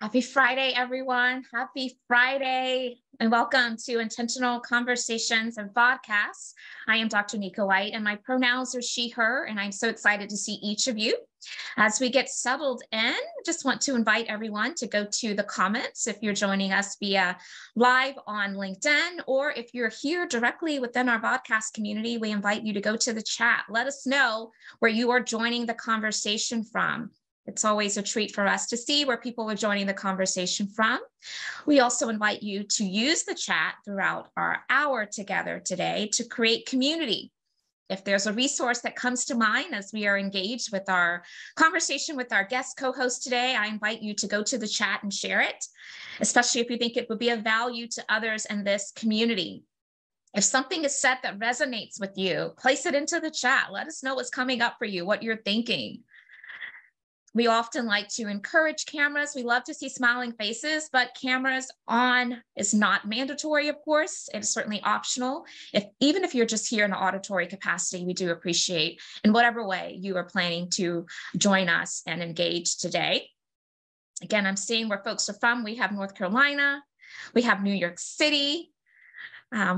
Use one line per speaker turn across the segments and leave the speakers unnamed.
Happy Friday, everyone. Happy Friday, and welcome to Intentional Conversations and VodCast. I am Dr. Nika White, and my pronouns are she, her, and I'm so excited to see each of you. As we get settled in, just want to invite everyone to go to the comments if you're joining us via live on LinkedIn, or if you're here directly within our VodCast community, we invite you to go to the chat. Let us know where you are joining the conversation from. It's always a treat for us to see where people are joining the conversation from. We also invite you to use the chat throughout our hour together today to create community. If there's a resource that comes to mind as we are engaged with our conversation with our guest co-host today, I invite you to go to the chat and share it, especially if you think it would be of value to others in this community. If something is said that resonates with you, place it into the chat. Let us know what's coming up for you, what you're thinking. We often like to encourage cameras. We love to see smiling faces, but cameras on is not mandatory, of course. It's certainly optional. Even if you're just here in an auditory capacity, we do appreciate in whatever way you are planning to join us and engage today. Again, I'm seeing where folks are from. We have North Carolina. We have New York City.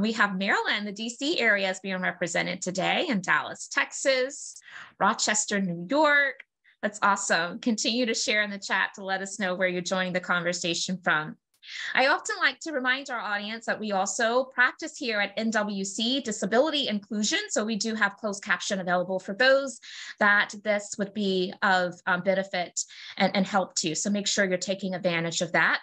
We have Maryland, the DC area is being represented today, and Dallas, Texas, Rochester, New York. That's awesome. Continue to share in the chat to let us know where you're joining the conversation from. I often like to remind our audience that we also practice here at NWC disability inclusion. So we do have closed caption available for those that this would be of benefit and help to. So make sure you're taking advantage of that.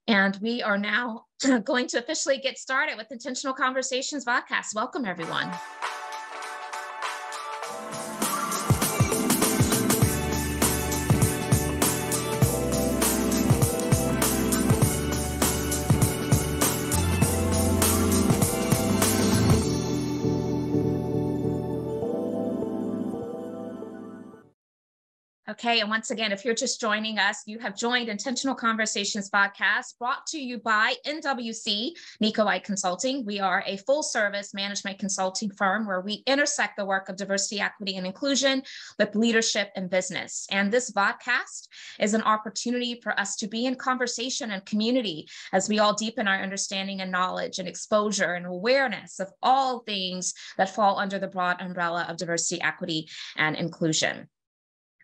And we are now going to officially get started with Intentional Conversations VodCast. Welcome, everyone. Okay, and once again, if you're just joining us, you have joined Intentional Conversations VodCast, brought to you by NWC, Nika White Consulting. We are a full-service management consulting firm where we intersect the work of diversity, equity, and inclusion with leadership and business. And this VodCast is an opportunity for us to be in conversation and community as we all deepen our understanding and knowledge and exposure and awareness of all things that fall under the broad umbrella of diversity, equity, and inclusion.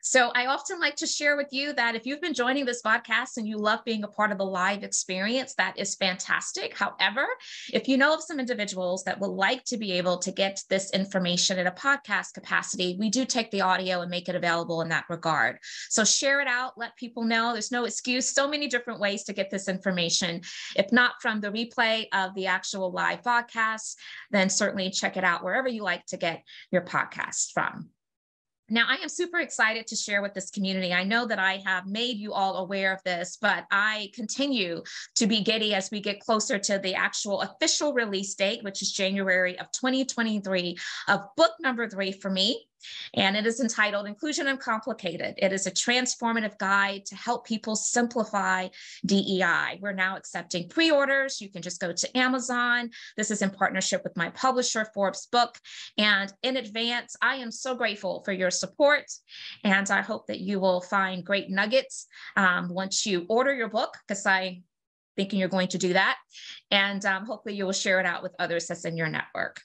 So I often like to share with you that if you've been joining this podcast and you love being a part of the live experience, that is fantastic. However, if you know of some individuals that would like to be able to get this information in a podcast capacity, we do take the audio and make it available in that regard. So share it out, let people know. There's no excuse, so many different ways to get this information. If not from the replay of the actual live podcast, then certainly check it out wherever you like to get your podcast from. Now, I am super excited to share with this community. I know that I have made you all aware of this, but I continue to be giddy as we get closer to the actual official release date, which is January of 2023, of book number 3 for me. And it is entitled Inclusion Uncomplicated. It is a transformative guide to help people simplify DEI. We're now accepting pre-orders. You can just go to Amazon. This is in partnership with my publisher, Forbes Book. And in advance, I am so grateful for your support. And I hope that you will find great nuggets once you order your book, because I'm thinking you're going to do that. And hopefully you will share it out with others that's in your network.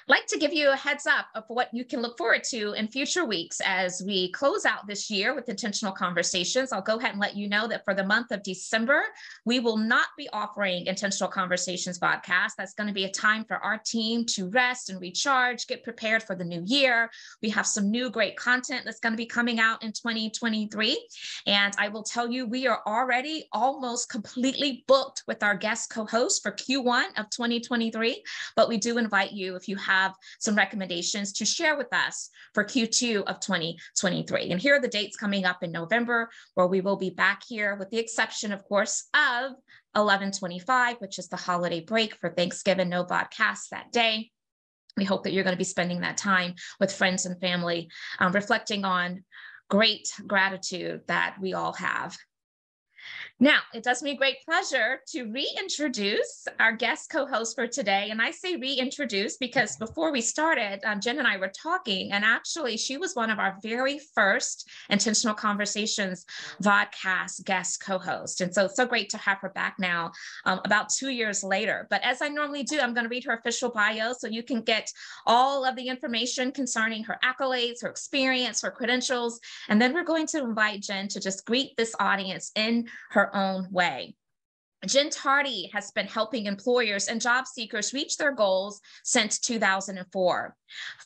I'd like to give you a heads up of what you can look forward to in future weeks as we close out this year with Intentional Conversations. I'll go ahead and let you know that for the month of December, we will not be offering Intentional Conversations VodCast. That's going to be a time for our team to rest and recharge, get prepared for the new year. We have some new great content that's going to be coming out in 2023. And I will tell you, we are already almost completely booked with our guest co-host for Q1 of 2023. But we do invite you, if you have some recommendations, to share with us for Q2 of 2023. And here are the dates coming up in November, where we will be back here, with the exception, of course, of 11/25, which is the holiday break for Thanksgiving. No VodCast that day. We hope that you're going to be spending that time with friends and family, reflecting on great gratitude that we all have. Now, it does me great pleasure to reintroduce our guest co-host for today. And I say reintroduce because before we started, Jenn and I were talking, and actually she was one of our very first Intentional Conversations VodCast guest co-host. And so it's so great to have her back now, about 2 years later. But as I normally do, I'm going to read her official bio so you can get all of the information concerning her accolades, her experience, her credentials. And then we're going to invite Jenn to just greet this audience in her own way. Jenn Tardy has been helping employers and job seekers reach their goals since 2004.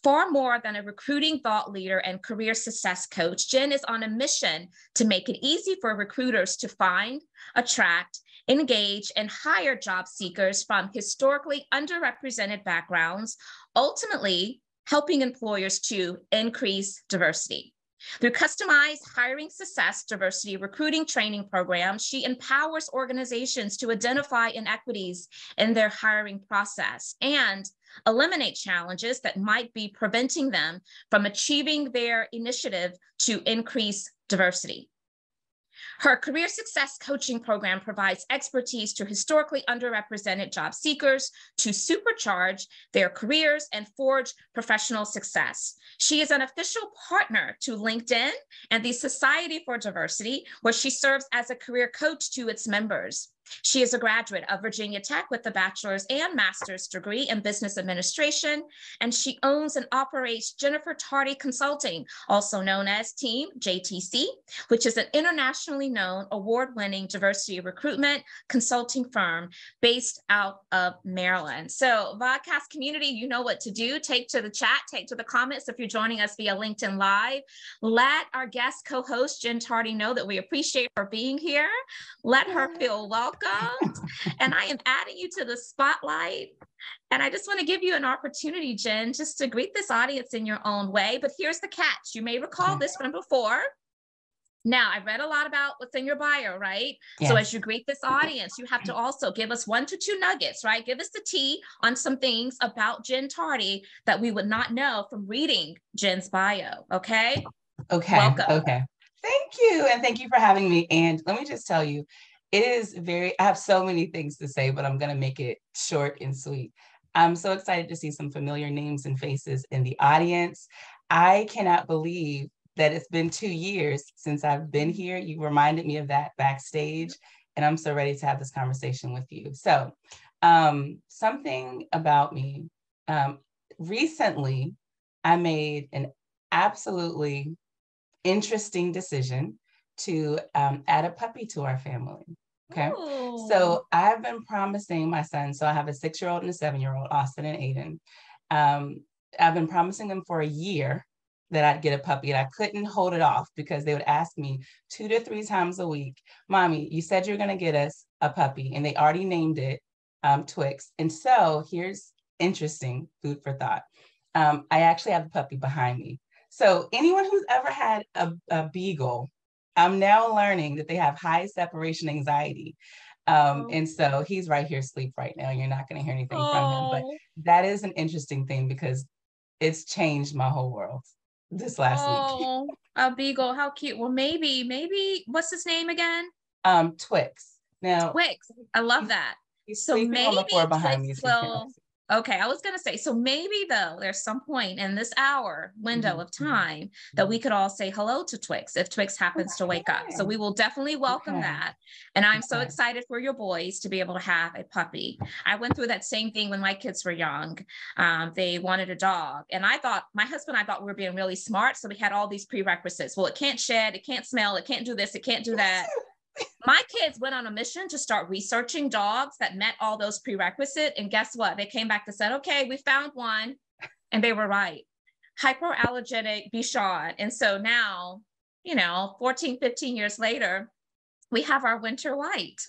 Far more than a recruiting thought leader and career success coach, Jenn is on a mission to make it easy for recruiters to find, attract, engage, and hire job seekers from historically underrepresented backgrounds, ultimately helping employers to increase diversity. Through customized hiring success diversity recruiting training programs, she empowers organizations to identify inequities in their hiring process and eliminate challenges that might be preventing them from achieving their initiative to increase diversity. Her career success coaching program provides expertise to historically underrepresented job seekers to supercharge their careers and forge professional success. She is an official partner to LinkedIn and the Society for Diversity, where she serves as a career coach to its members. She is a graduate of Virginia Tech with a bachelor's and master's degree in business administration, and she owns and operates Jennifer Tardy Consulting, also known as Team JTC, which is an internationally known award-winning diversity recruitment consulting firm based out of Maryland. So VodCast community, you know what to do. Take to the chat, take to the comments if you're joining us via LinkedIn Live. Let our guest co-host Jenn Tardy know that we appreciate her being here. Let her feel welcome. And I am adding you to the spotlight. And I just want to give you an opportunity, Jenn, just to greet this audience in your own way. But here's the catch. You may recall this from before. Now, I read a lot about what's in your bio, right? Yes. So as you greet this audience, you have to also give us 1 to 2 nuggets, right? Give us the tea on some things about Jenn Tardy that we would not know from reading Jenn's bio, okay?
Okay.
Welcome.
Okay. Thank you. And thank you for having me. And let me just tell you, it is I have so many things to say, but I'm going to make it short and sweet. I'm so excited to see some familiar names and faces in the audience. I cannot believe that it's been 2 years since I've been here. You reminded me of that backstage, and I'm so ready to have this conversation with you. So something about me. Recently, I made an absolutely interesting decision to add a puppy to our family. Okay. Ooh. So I've been promising my son, so I have a 6-year-old and a 7-year-old, Austin and Aiden. I've been promising them for a year that I'd get a puppy, and I couldn't hold it off because they would ask me 2 to 3 times a week, Mommy, you said you're going to get us a puppy, and they already named it Twix. And so here's interesting food for thought. I actually have the puppy behind me. So anyone who's ever had a beagle, I'm now learning that they have high separation anxiety. And so he's right here asleep right now. You're not going to hear anything from him, but that is an interesting thing because it's changed my whole world this last week.
A beagle, how cute. Well, maybe what's his name again?
Twix. Now
Twix. I love that.
He's sleeping on the floor behind me.
Okay, I was going to say, so maybe though, there's some point in this hour window of time that we could all say hello to Twix if Twix happens to wake up. So we will definitely welcome that. And I'm so excited for your boys to be able to have a puppy. I went through that same thing when my kids were young. They wanted a dog. And my husband and I thought we were being really smart. So we had all these prerequisites. Well, it can't shed, it can't smell, it can't do this, it can't do that. My kids went on a mission to start researching dogs that met all those prerequisites. And guess what? They came back and said, okay, we found one. And they were right. Hypoallergenic Bichon. And so now, 14, 15 years later, we have our winter white.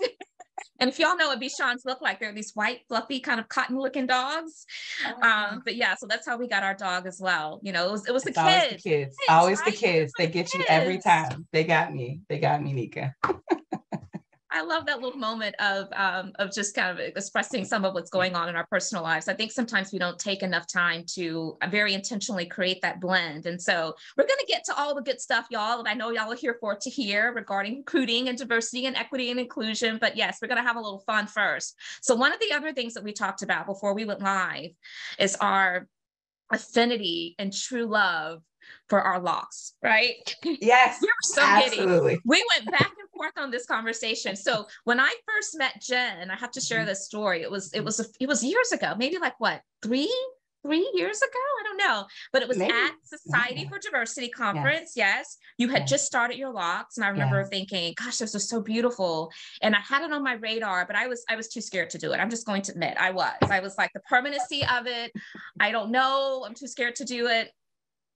And if y'all know what Bichons look like, they're these white, fluffy, kind of cotton looking dogs. But yeah, so that's how we got our dog as well. It was the kids.
Always the kids. Always the kids. They get you every time. They got me, Nika.
I love that little moment of just kind of expressing some of what's going on in our personal lives. I think sometimes we don't take enough time to very intentionally create that blend. And so we're going to get to all the good stuff, y'all. And I know y'all are here for it to hear regarding recruiting and diversity and equity and inclusion. But yes, we're going to have a little fun first. So one of the other things that we talked about before we went live is our affinity and true love for our locks, right?
Yes,
We were so
absolutely.
giddy. We went back and forth on this conversation. So when I first met Jenn, I have to share this story. It was years ago, maybe like what, three years ago? I don't know, but it was
Maybe.
at Society for Diversity conference. Yes. You had just started your locks. And I remember thinking, gosh, this was so beautiful. And I had it on my radar, but I was too scared to do it. I'm just going to admit I was like the permanency of it. I don't know. I'm too scared to do it.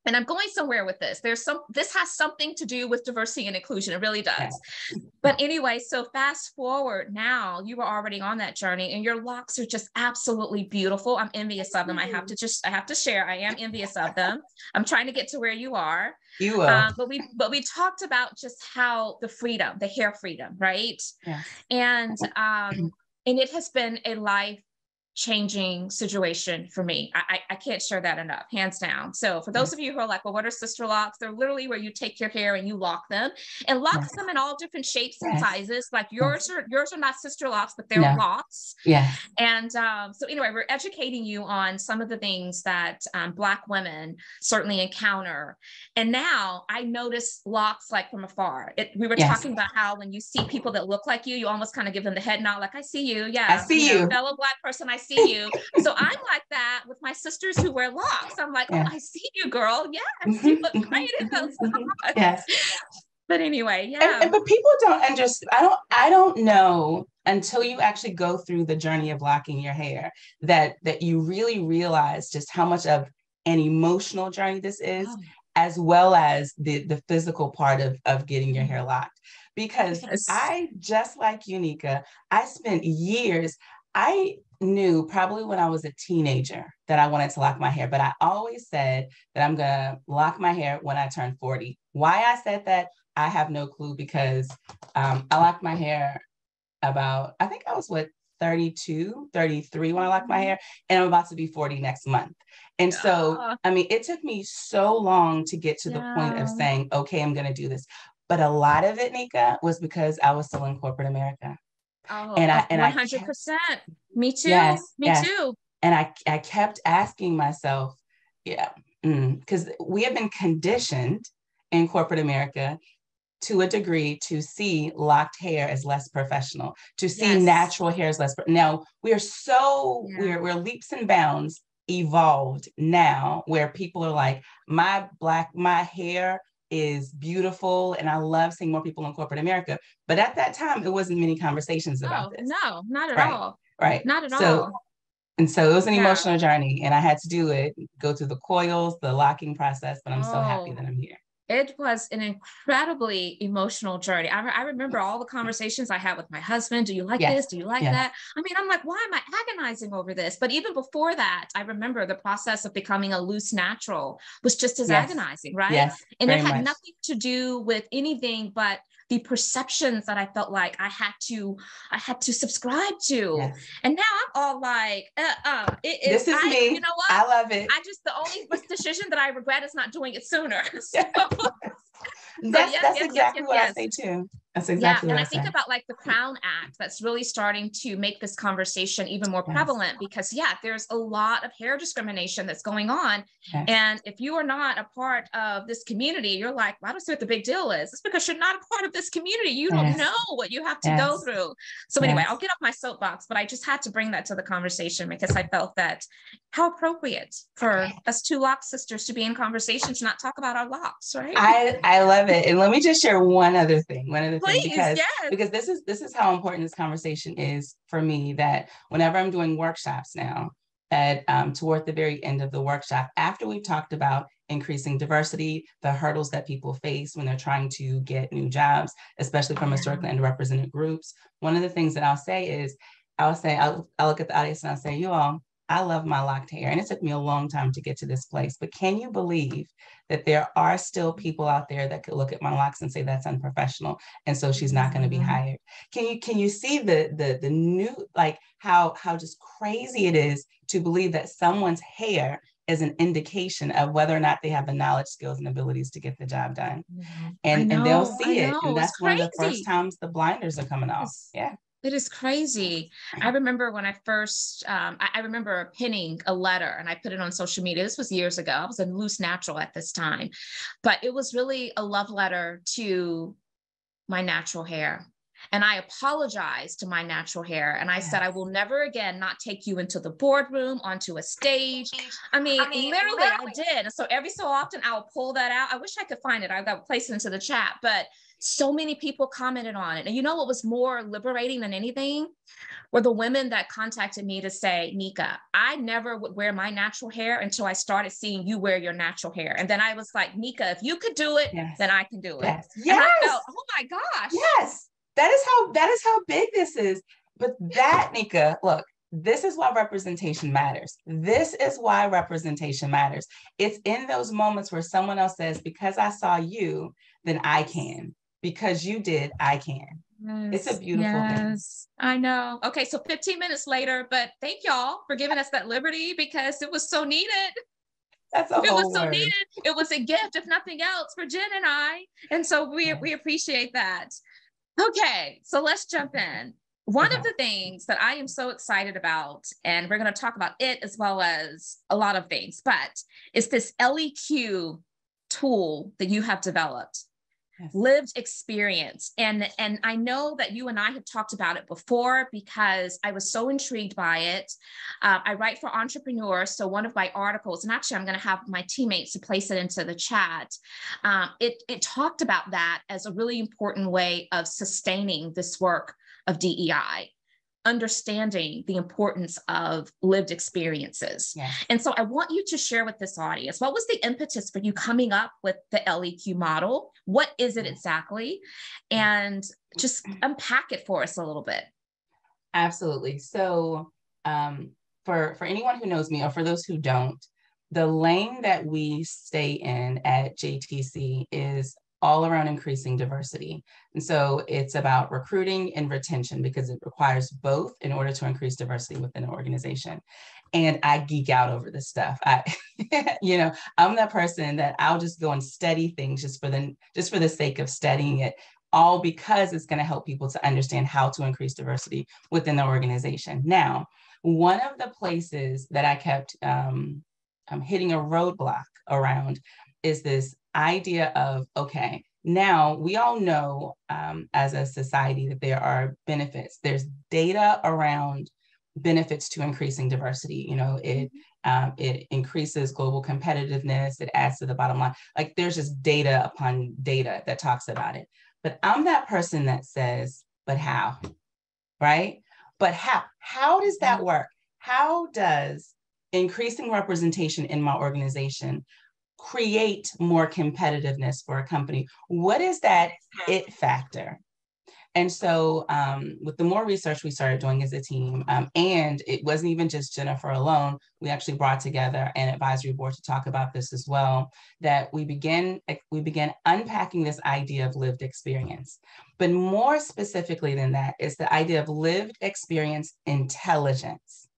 And I'm going somewhere with this. This has something to do with diversity and inclusion. It really does. Yeah. But anyway, so fast forward now, you were already on that journey and your locks are just absolutely beautiful. I'm envious of them. I have to share. I am envious of them. I'm trying to get to where you are.
You will.
But we talked about just how the freedom, the hair freedom, right?
Yes.
And it has been a life-changing situation for me. I can't share that enough, hands down. So for those of you who are like, well, what are sister locks? They're literally where you take your hair and you lock them, and locks them in all different shapes and sizes. Like yours are not sister locks, but they're locks.
Yeah.
And so anyway, we're educating you on some of the things that Black women certainly encounter. And now I notice locks like from afar. We were talking about how when you see people that look like you almost kind of give them the head nod, like, I see you. Yeah.
I see you.
Fellow Black person, I see you. So I'm like that with my sisters who wear locks. I'm like, oh, I see you, girl. Yes, you look great in those locks. Yes. But anyway,
but people don't understand. I don't know until you actually go through the journey of locking your hair that you really realize just how much of an emotional journey this is, as well as the physical part of getting your hair locked. Because I, just like you, Nika, I spent years, I knew probably when I was a teenager that I wanted to lock my hair, but I always said that I'm going to lock my hair when I turn 40. Why I said that, I have no clue, because I locked my hair I think I was 32, 33 when I locked my hair, and I'm about to be 40 next month. And so, I mean, it took me so long to get to the point of saying, okay, I'm going to do this. But a lot of it, Nika, was because I was still in corporate America.
Oh, and 100%. Me too.
Yes,
Me too.
And I kept asking myself, because we have been conditioned in corporate America to a degree to see locked hair as less professional, to see natural hair as less. Now we are we're leaps and bounds evolved now, where people are like, my hair is beautiful, and I love seeing more people in corporate America. But at that time, it wasn't many conversations about this.
No, not at all.
Right.
Not at all.
And so it was an emotional journey, and I had to do it, go through the coils, the locking process, but I'm so happy that I'm here.
It was an incredibly emotional journey. I remember all the conversations I had with my husband. Do you like this? Do you like that? I mean, I'm like, why am I agonizing over this? But even before that, I remember the process of becoming a loose natural was just as agonizing, right?
Yes,
and it had nothing to do with anything but the perceptions that I felt like I had to subscribe to. Yes. And now I'm all like,
this is me.
You know what?
I love it.
The only decision that I regret is not doing it sooner. So,
that's exactly what I say too. That's exactly what
I think about like the Crown Act that's really starting to make this conversation even more prevalent, because there's a lot of hair discrimination that's going on. Yes. And if you are not a part of this community, you're like, well, I don't see what the big deal is. It's because you're not a part of this community. You don't know what you have to go through. So anyway, I'll get off my soapbox, but I just had to bring that to the conversation because I felt that how appropriate for us two lock sisters to be in conversation to not talk about our locks, right?
I love it. And let me just share one other thing.
Please,
because this is how important this conversation is for me, that whenever I'm doing workshops now, at toward the very end of the workshop, after we've talked about increasing diversity, the hurdles that people face when they're trying to get new jobs, especially from historically underrepresented groups, one of the things that I'll say is, I'll look at the audience and I'll say, you all, I love my locked hair. And it took me a long time to get to this place. But can you believe that there are still people out there that could look at my locks and say that's unprofessional, and so she's not going to be hired? Can you see the new, like how just crazy it is to believe that someone's hair is an indication of whether or not they have the knowledge, skills, and abilities to get the job done. And they'll see it. And
It's
that's one of the first
crazy.
times the blinders are coming off. Yeah.
It is crazy. I remember when I first, I remember pinning a letter and I put it on social media. This was years ago. I was a loose natural at this time, but it was really a love letter to my natural hair. And I apologized to my natural hair. And I said, I will never again not take you into the boardroom, onto a stage. I mean, literally I did. And so every so often I will pull that out. I wish I could find it. I got placed into the chat, but so many people commented on it. And you know what was more liberating than anything? Were the women that contacted me to say, Nika, I never would wear my natural hair until I started seeing you wear your natural hair. And then I was like, Nika, if you could do it, then I can do it.
Yes.
And I felt, oh my gosh.
Yes. That is how big this is. But that, Nika, look, this is why representation matters. This is why representation matters. It's in those moments where someone else says, because I saw you, then I can. Because you did, I can. It's a beautiful thing.
I know. Okay, so 15 minutes later, but thank y'all for giving us that liberty because it was so needed.
That's a whole
It was so
word.
needed. It was a gift, if nothing else, for Jenn and I. And so we appreciate that. Okay, so let's jump in. One of the things that I am so excited about, and we're going to talk about it as well as a lot of things, but it's this LEQ tool that you have developed. Lived experience. And I know that you and I have talked about it before because I was so intrigued by it. I write for entrepreneurs. So one of my articles, and actually I'm going to have my teammates to place it into the chat. It talked about that as a really important way of sustaining this work of DEI, understanding the importance of lived experiences. And so I want you to share with this audience, what was the impetus for you coming up with the LEQ model? What is it exactly? And just unpack it for us a little bit.
Absolutely. So for anyone who knows me, or for those who don't, the lane that we stay in at JTC is all around increasing diversity. And so it's about recruiting and retention because it requires both in order to increase diversity within an organization. And I geek out over this stuff. I'm that person that I'll just go and study things just for the sake of studying it, all because it's going to help people to understand how to increase diversity within the organization. Now, one of the places that I kept hitting a roadblock around is this idea of, okay, now we all know as a society that there are benefits. There's data around benefits to increasing diversity. It increases global competitiveness. It adds to the bottom line. Like there's just data upon data that talks about it. But I'm that person that says, but how, right? But how does that work? How does increasing representation in my organization create more competitiveness for a company? What is that it factor? And so with the more research we started doing as a team, and it wasn't even just Jennifer alone, we actually brought together an advisory board to talk about this as well, that we began unpacking this idea of lived experience. But more specifically than that is the idea of lived experience intelligence.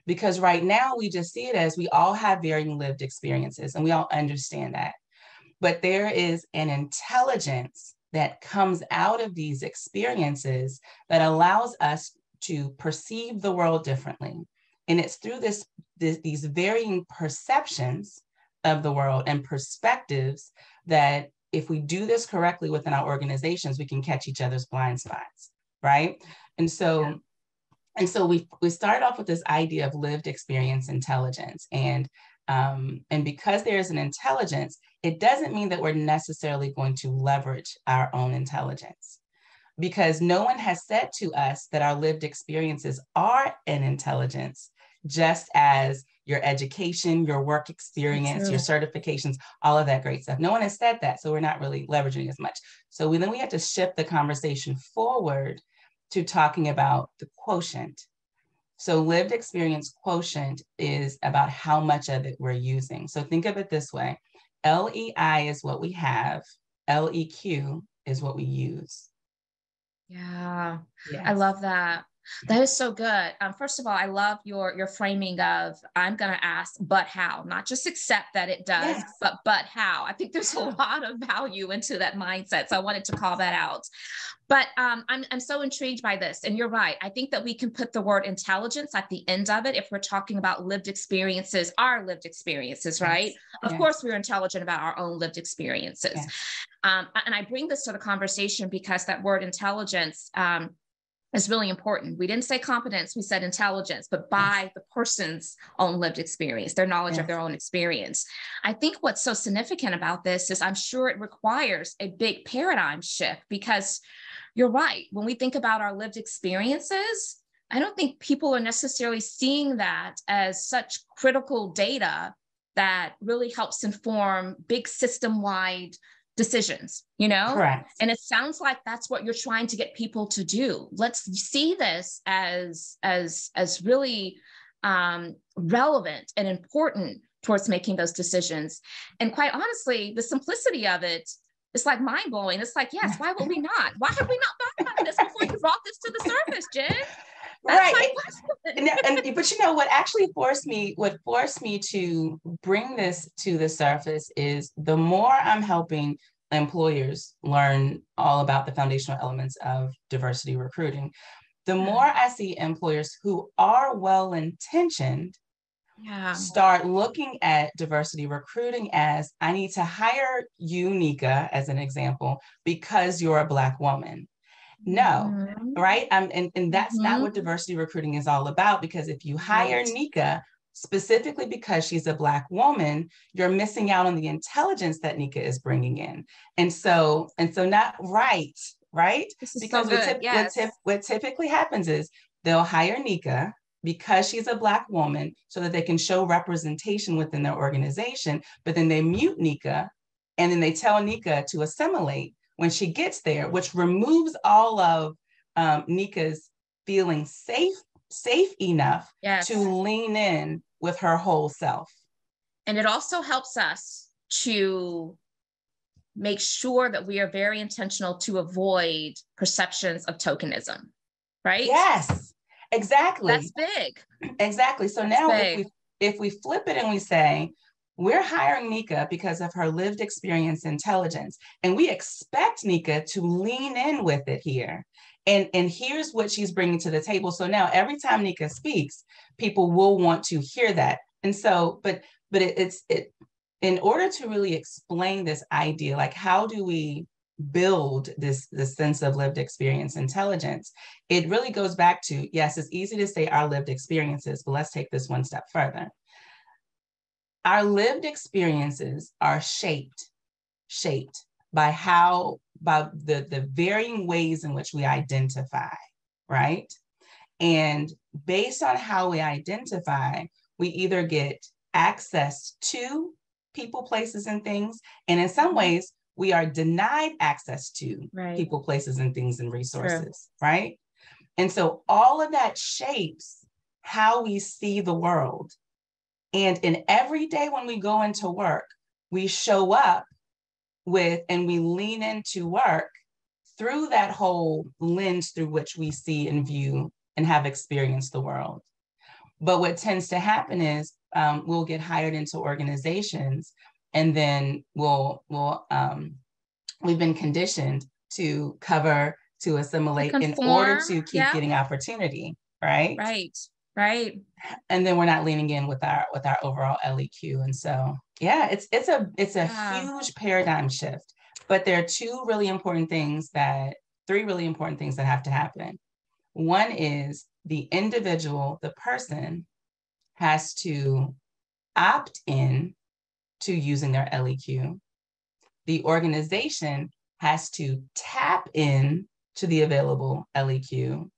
Because right now we just see it as we all have varying lived experiences and we all understand that. But there is an intelligence that comes out of these experiences that allows us to perceive the world differently. And it's through these varying perceptions of the world and perspectives that if we do this correctly within our organizations, we can catch each other's blind spots, right? And so we started off with this idea of lived experience intelligence. And because there is an intelligence, it doesn't mean that we're necessarily going to leverage our own intelligence, because no one has said to us that our lived experiences are an intelligence, just as your education, your work experience, your certifications, all of that great stuff. No one has said that, so we're not really leveraging as much. So we had to shift the conversation forward to talking about the quotient. So lived experience quotient is about how much of it we're using. So think of it this way. LEI is what we have. LEQ is what we use.
Yeah,
Yes.
I love that. That is so good. First of all, I love your framing of I'm going to ask, but how? Not just accept that it does,
Yes.
but how? I think there's a lot of value into that mindset. So I wanted to call that out. But I'm so intrigued by this. And you're right. I think that we can put the word intelligence at the end of it if we're talking about lived experiences, our lived experiences, right?
Yes.
Of course, we're intelligent about our own lived experiences.
Yes.
And I bring this to the conversation because that word intelligence is really important. We didn't say competence, we said intelligence, but by the person's own lived experience, their knowledge of their own experience. I think what's so significant about this is I'm sure it requires a big paradigm shift because you're right. When we think about our lived experiences, I don't think people are necessarily seeing that as such critical data that really helps inform big system-wide decisions, you know?
Correct.
And it sounds like that's what you're trying to get people to do. Let's see this as really relevant and important towards making those decisions. And quite honestly, the simplicity of it is like mind blowing. It's like, yes, why would we not? Why have we not thought about this before you brought this to the surface, Jenn? That's
right. But you know what actually forced me to bring this to the surface is the more I'm helping employers learn all about the foundational elements of diversity recruiting, the more I see employers who are well-intentioned start looking at diversity recruiting as, I need to hire you, Nika, as an example, because you're a Black woman. No, right? And that's not what diversity recruiting is all about, because if you hire Nika specifically because she's a Black woman, you're missing out on the intelligence that Nika is bringing in. And so not right? Because
so
what typically happens is they'll hire Nika because she's a Black woman so that they can show representation within their organization, but then they mute Nika and then they tell Nika to assimilate when she gets there, which removes all of Nika's feeling safe enough to lean in with her whole self.
And it also helps us to make sure that we are very intentional to avoid perceptions of tokenism, right?
Yes, exactly.
That's big.
Exactly. So
That's
now
big.
if we flip it and we say, we're hiring Nika because of her lived experience intelligence, and we expect Nika to lean in with it here. And here's what she's bringing to the table. So now every time Nika speaks, people will want to hear that. And so, but it's in order to really explain this idea, like how do we build this sense of lived experience intelligence, it really goes back to, yes, it's easy to say our lived experiences, but let's take this one step further. Our lived experiences are shaped by the varying ways in which we identify, right? And based on how we identify, we either get access to people, places, and things, and in some ways, we are denied access to people, places, and things and resources, right? And so all of that shapes how we see the world. And in every day when we go into work, we show up with and we lean into work through that whole lens through which we see and view and have experienced the world. But what tends to happen is we'll get hired into organizations, and then we've been conditioned to cover, to assimilate, in order to keep getting opportunity, right?
Right.
And then we're not leaning in with our overall LEQ. And so, yeah, it's a huge paradigm shift. But there are three really important things that have to happen. One is the individual, the person, has to opt in to using their LEQ. The organization has to tap in to the available LEQ,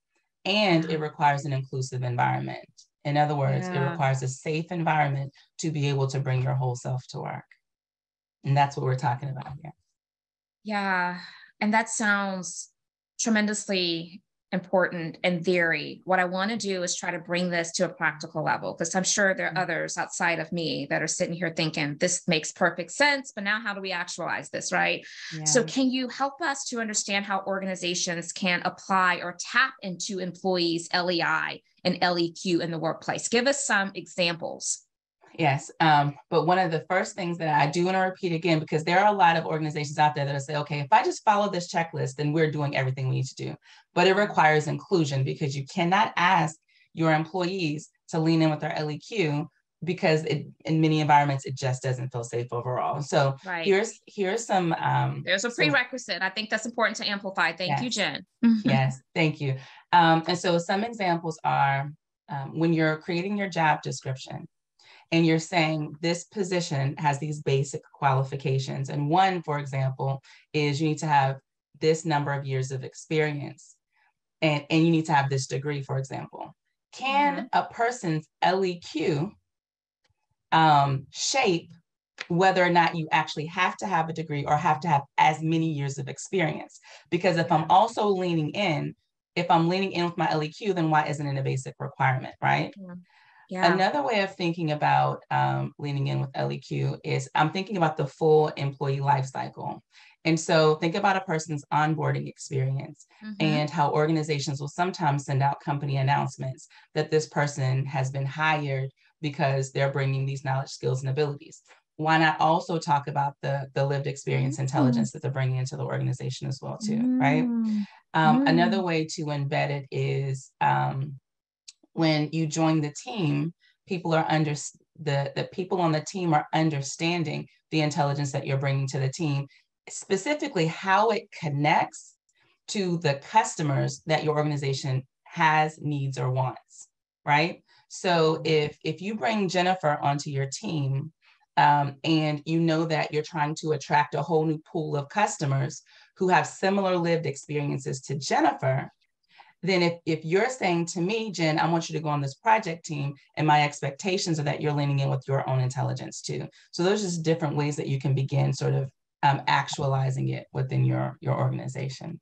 and it requires an inclusive environment. In other words, it requires a safe environment to be able to bring your whole self to work. And that's what we're talking about here.
Yeah. And that sounds tremendously important and theory. What I want to do is try to bring this to a practical level, because I'm sure there are others outside of me that are sitting here thinking this makes perfect sense, but now how do we actualize this, right?
Yeah.
So can you help us to understand how organizations can apply or tap into employees' LEI and LEQ in the workplace? Give us some examples.
Yes. But one of the first things that I do want to repeat again, because there are a lot of organizations out there that say, okay, if I just follow this checklist, then we're doing everything we need to do. But it requires inclusion, because you cannot ask your employees to lean in with their LEQ, because in many environments, it just doesn't feel safe overall. So here's some.
There's a prerequisite. I think that's important to amplify. Thank you, Jenn.
Yes, thank you. And so some examples are when you're creating your job description, and you're saying this position has these basic qualifications. And one, for example, is you need to have this number of years of experience, and you need to have this degree, for example. Can a person's LEQ shape whether or not you actually have to have a degree or have to have as many years of experience? Because if I'm also leaning in, if I'm leaning in with my LEQ, then why isn't it a basic requirement, right?
Yeah.
Another way of thinking about leaning in with LEQ is I'm thinking about the full employee life cycle. And so think about a person's onboarding experience and how organizations will sometimes send out company announcements that this person has been hired because they're bringing these knowledge, skills, and abilities. Why not also talk about the lived experience intelligence that they're bringing into the organization as well, too, right? Another way to embed it is when you join the team, people are the people on the team are understanding the intelligence that you're bringing to the team, specifically how it connects to the customers that your organization has, needs, or wants, right? So if you bring Jennifer onto your team, and you know that you're trying to attract a whole new pool of customers who have similar lived experiences to Jennifer, then if you're saying to me, Jenn, I want you to go on this project team, and my expectations are that you're leaning in with your own intelligence too. So those are just different ways that you can begin sort of actualizing it within your organization.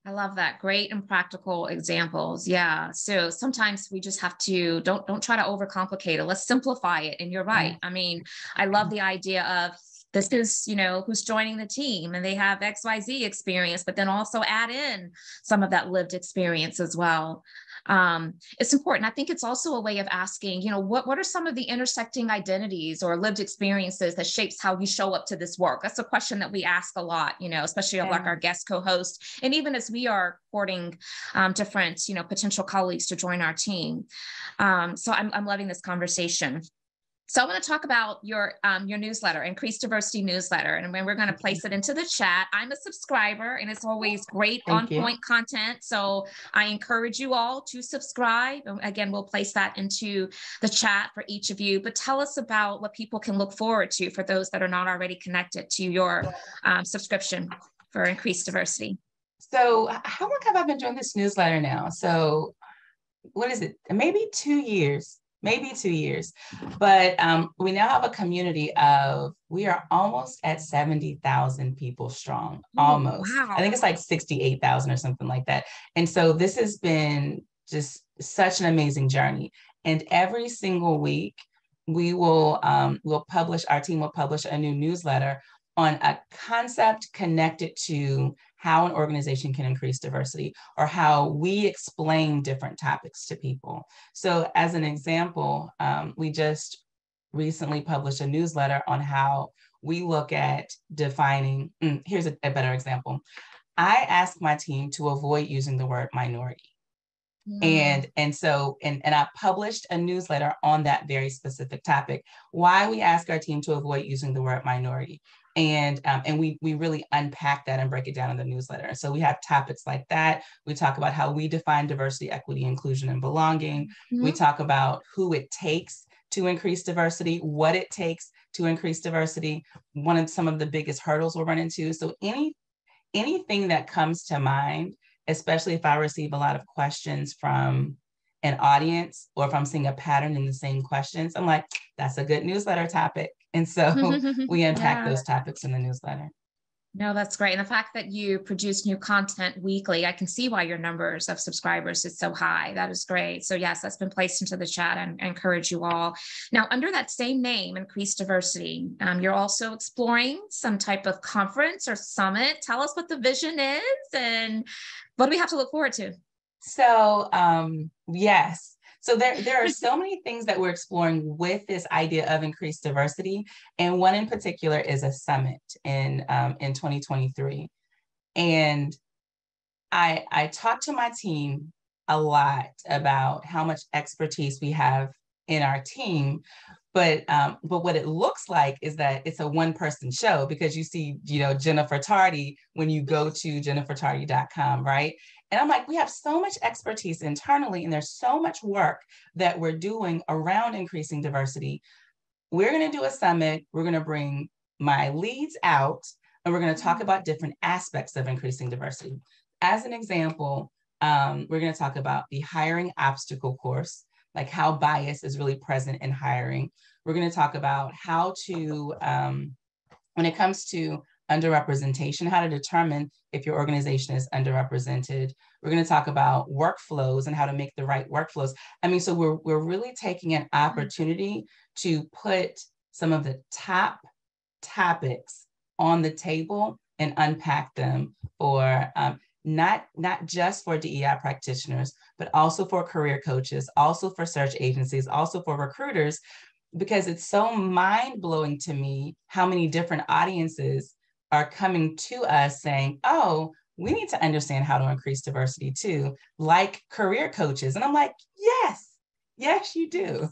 I love that. Great and practical examples. Yeah. So sometimes we just have to don't try to overcomplicate it. Let's simplify it. And you're right. I mean, I love the idea of this is, who's joining the team and they have XYZ experience, but then also add in some of that lived experience as well. It's important. I think it's also a way of asking, what are some of the intersecting identities or lived experiences that shapes how you show up to this work? That's a question that we ask a lot, especially of like our guest co-host. And even as we are courting different, potential colleagues to join our team. So I'm loving this conversation. So I want to talk about your newsletter, Increased Diversity newsletter, and when we're going to place it into the chat. I'm a subscriber, and it's always great on-point content. So I encourage you all to subscribe. And again, we'll place that into the chat for each of you. But tell us about what people can look forward to for those that are not already connected to your subscription for Increased Diversity.
So how long have I been doing this newsletter now? So what is it? Maybe 2 years. But we now have a community we are almost at 70,000 people strong, almost.
Wow.
I think it's like 68,000 or something like that. And so this has been just such an amazing journey. And every single week we will, our team will publish a new newsletter on a concept connected to how an organization can increase diversity or how we explain different topics to people. So as an example, we just recently published a newsletter on how we look at defining, here's a better example. I ask my team to avoid using the word minority. And I published a newsletter on that very specific topic, why we ask our team to avoid using the word minority. And we really unpack that and break it down in the newsletter. So we have topics like that. We talk about how we define diversity, equity, inclusion, and belonging. We talk about who it takes to increase diversity, what it takes to increase diversity, some of the biggest hurdles we'll run into. So anything that comes to mind, especially if I receive a lot of questions from an audience, or if I'm seeing a pattern in the same questions, I'm like, that's a good newsletter topic. And so we unpack those topics in the newsletter.
No, that's great. And the fact that you produce new content weekly, I can see why your numbers of subscribers is so high. That is great. So yes, that's been placed into the chat, and I encourage you all. Now, under that same name, Increase Diversity, you're also exploring some type of conference or summit. Tell us what the vision is and what do we have to look forward to?
So yes. So there are so many things that we're exploring with this idea of increased diversity. And one in particular is a summit in 2023. And I talked to my team a lot about how much expertise we have in our team. But what it looks like is that it's a one-person show, because you see, Jennifer Tardy when you go to jennifertardy.com, right? And I'm like, we have so much expertise internally, and there's so much work that we're doing around increasing diversity. We're going to do a summit. We're going to bring my leads out, and we're going to talk about different aspects of increasing diversity. As an example, we're going to talk about the hiring obstacle course, like how bias is really present in hiring. We're going to talk about how to, when it comes to underrepresentation, how to determine if your organization is underrepresented. We're going to talk about workflows and how to make the right workflows. I mean, so we're really taking an opportunity to put some of the top topics on the table and unpack them for not just for DEI practitioners, but also for career coaches, also for search agencies, also for recruiters, because it's so mind-blowing to me how many different audiences are coming to us saying, oh, we need to understand how to increase diversity too, like career coaches. And I'm like, yes, you do.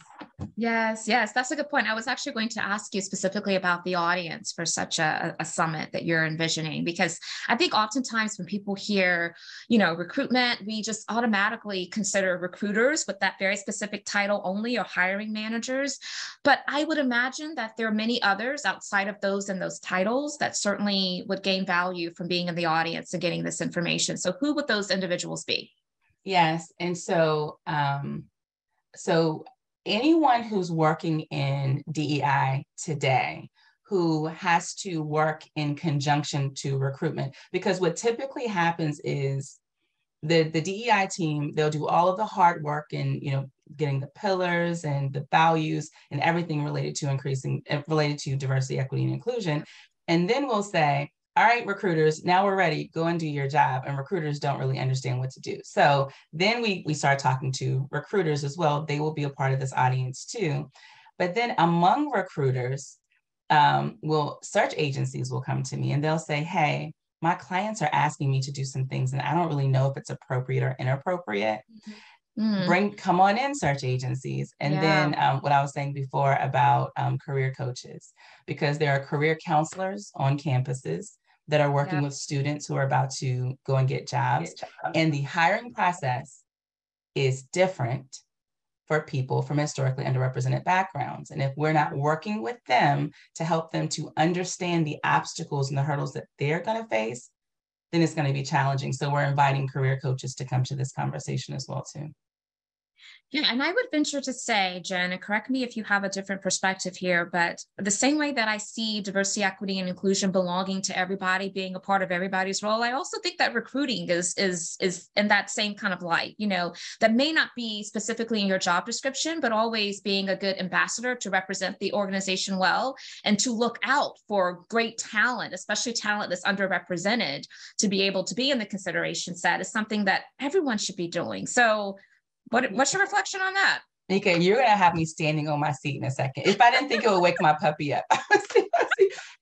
Yes, that's a good point. I was actually going to ask you specifically about the audience for such a summit that you're envisioning, because I think oftentimes when people hear, recruitment, we just automatically consider recruiters with that very specific title only, or hiring managers. But I would imagine that there are many others outside of those and those titles that certainly would gain value from being in the audience and getting this information. So who would those individuals be?
Yes. And so anyone who's working in DEI today who has to work in conjunction to recruitment, because what typically happens is the DEI team, they'll do all of the hard work in, getting the pillars and the values and everything related to diversity, equity, and inclusion. And then we'll say, all right, recruiters, now we're ready, go and do your job. And recruiters don't really understand what to do. So then we start talking to recruiters as well. They will be a part of this audience too. But then among recruiters, search agencies will come to me and they'll say, hey, my clients are asking me to do some things and I don't really know if it's appropriate or inappropriate. Come on in, search agencies. And then what I was saying before about career coaches, because there are career counselors on campuses that are working with students who are about to go and get jobs. And the hiring process is different for people from historically underrepresented backgrounds. And if we're not working with them to help them to understand the obstacles and the hurdles that they're going to face, then it's going to be challenging. So we're inviting career coaches to come to this conversation as well too.
Yeah, and I would venture to say, Jenn, and correct me if you have a different perspective here, but the same way that I see diversity, equity, and inclusion belonging to everybody, being a part of everybody's role, I also think that recruiting is in that same kind of light, that may not be specifically in your job description, but always being a good ambassador to represent the organization well and to look out for great talent, especially talent that's underrepresented, to be able to be in the consideration set is something that everyone should be doing. So what's your reflection on that?
Nika, you're going to have me standing on my seat in a second. If I didn't think it would wake my puppy up.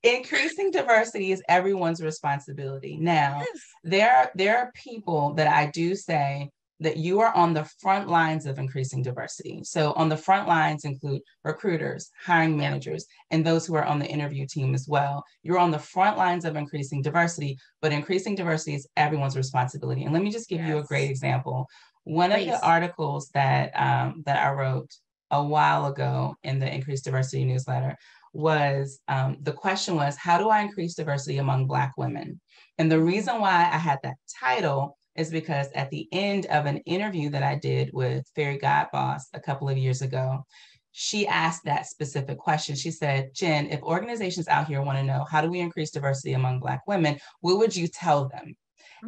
Increasing diversity is everyone's responsibility. Now, there are people that I do say that you are on the front lines of increasing diversity. So on the front lines include recruiters, hiring managers, and those who are on the interview team as well. You're on the front lines of increasing diversity, but increasing diversity is everyone's responsibility. And let me just give you a great example. One of the articles that I wrote a while ago in the Increased Diversity newsletter was, the question was, how do I increase diversity among Black women? And the reason why I had that title is because at the end of an interview that I did with Fairy Godboss a couple of years ago, she asked that specific question. She said, Jenn, if organizations out here want to know how do we increase diversity among Black women, what would you tell them?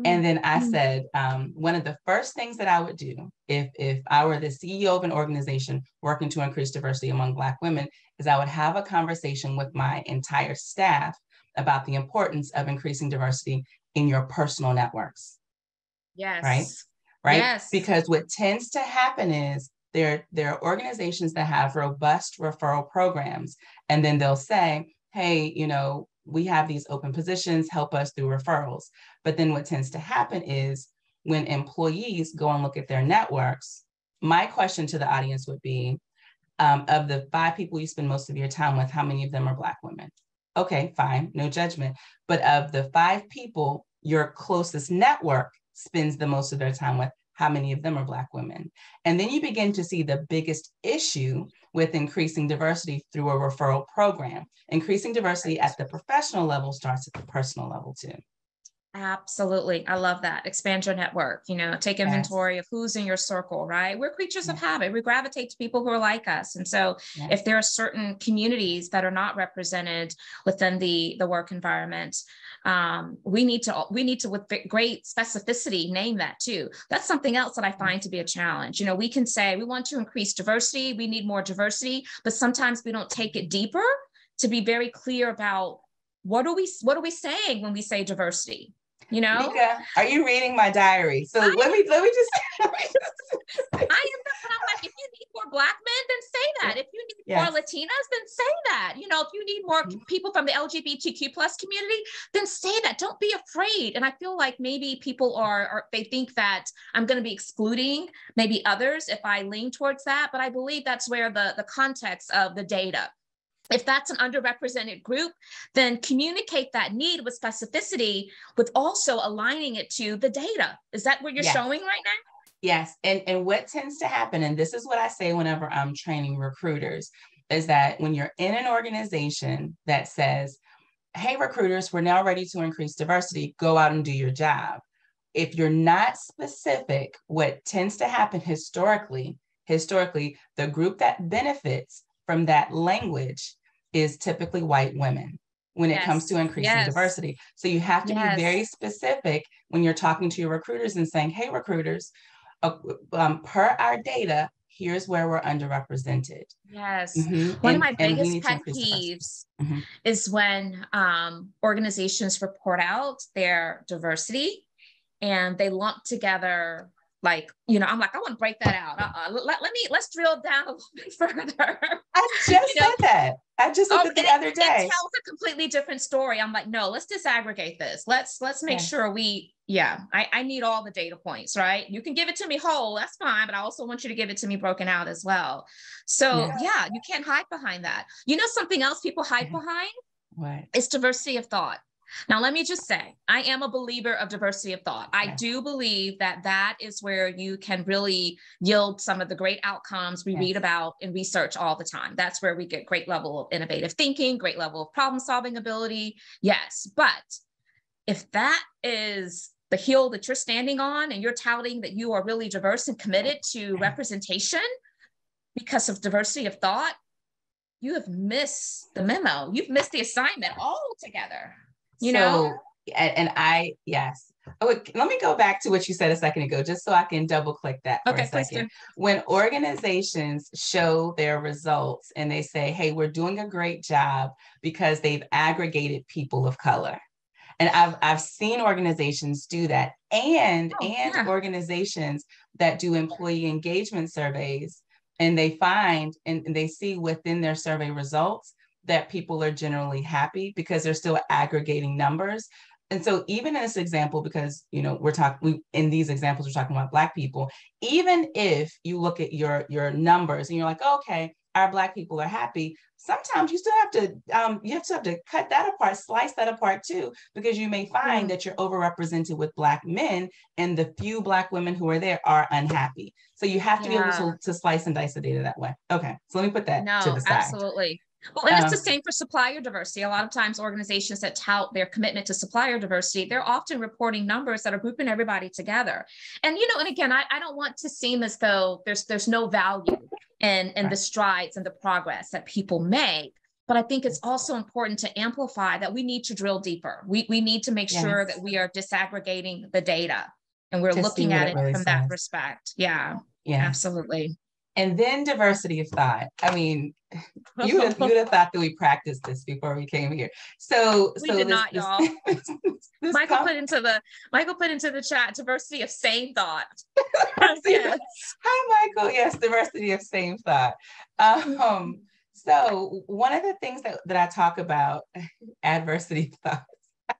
And then I said, one of the first things that I would do if I were the CEO of an organization working to increase diversity among Black women is I would have a conversation with my entire staff about the importance of increasing diversity in your personal networks.
Yes.
Right?
Yes.
Because what tends to happen is there are organizations that have robust referral programs, and then they'll say, hey, you know, we have these open positions, help us through referrals. But then what tends to happen is when employees go and look at their networks, my question to the audience would be, of the 5 people you spend most of your time with, how many of them are Black women? Okay, fine, no judgment. But of the 5 people your closest network spends the most of their time with, how many of them are Black women? And then you begin to see the biggest issue with increasing diversity through a referral program. Increasing diversity at the professional level starts at the personal level too.
Absolutely. I love that. Expand your network, you know, take inventory of who's in your circle, right? We're creatures of habit. We gravitate to people who are like us. And so if there are certain communities that are not represented within the work environment, we need to with great specificity name that too. That's something else that I find to be a challenge. You know, we can say we want to increase diversity, we need more diversity, but sometimes we don't take it deeper to be very clear about what are we saying when we say diversity. You know,
Nika, are you reading my diary? So let me just.
I am, but I'm like, if you need more Black men, then say that. If you need more Latinas, then say that. You know, if you need more people from the LGBTQ plus community, then say that. Don't be afraid. And I feel like maybe people they think that I'm going to be excluding maybe others if I lean towards that. But I believe that's where the context of the data. If that's an underrepresented group, then communicate that need with specificity, with also aligning it to the data. Is that what you're showing right now?
Yes. And what tends to happen, and this is what I say whenever I'm training recruiters, is that when you're in an organization that says, hey, recruiters, we're now ready to increase diversity, go out and do your job. If you're not specific, what tends to happen historically, the group that benefits from that language is typically white women when it comes to increasing diversity. So you have to be very specific when you're talking to your recruiters and saying, hey, recruiters, per our data, here's where we're underrepresented.
Yes. One of my biggest pet peeves is when organizations report out their diversity and they lump together, like, you know, I'm like, I want to break that out. Let's drill down a little bit further.
I just said that. I just said it the other day.
It tells a completely different story. I'm like, no, let's disaggregate this. Let's make sure I need all the data points, right? You can give it to me whole, that's fine, but I also want you to give it to me broken out as well. So you can't hide behind that. You know, something else people hide behind?
What?
It's diversity of thought. Now, let me just say, I am a believer of diversity of thought. I do believe that is where you can really yield some of the great outcomes we read about in research all the time. That's where we get great level of innovative thinking, great level of problem solving ability. Yes. But if that is the hill that you're standing on and you're touting that you are really diverse and committed to representation because of diversity of thought, you have missed the memo. You've missed the assignment altogether. You know?
Yes. Oh, let me go back to what you said a second ago, just so I can double click that for a second. When organizations show their results and they say, hey, we're doing a great job because they've aggregated people of color. And I've seen organizations do that and organizations that do employee engagement surveys, and they find and they see within their survey results that people are generally happy because they're still aggregating numbers. And so even in this example, because, you know, in these examples, we're talking about Black people, even if you look at your numbers and you're like, okay, our Black people are happy, sometimes you still have to cut that apart, slice that apart too, because you may find that you're overrepresented with Black men and the few Black women who are there are unhappy. So you have to be able to slice and dice the data that way. Okay, so let me put that to the side.
Absolutely. Well, and it's the same for supplier diversity. A lot of times organizations that tout their commitment to supplier diversity, they're often reporting numbers that are grouping everybody together. And, you know, and again, I don't want to seem as though there's no value and the strides and the progress that people make. But I think it's also important to amplify that we need to drill deeper. We need to make sure that we are disaggregating the data and we're looking at it from that respect. Yeah, absolutely.
And then diversity of thought. I mean, you would have thought that we practiced this before we came here.
We did not, y'all. Michael put into the chat diversity of same thought.
Yes. Hi, Michael. Yes, diversity of same thought. So one of the things that I talk about, adversity of thought.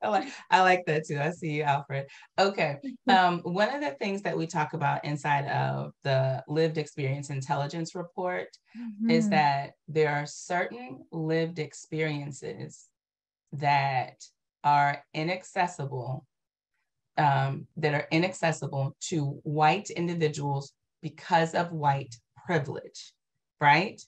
I like that too. I see you, Alfred. Okay. One of the things that we talk about inside of the lived experience intelligence report is that there are certain lived experiences that are inaccessible, to white individuals because of white privilege, right?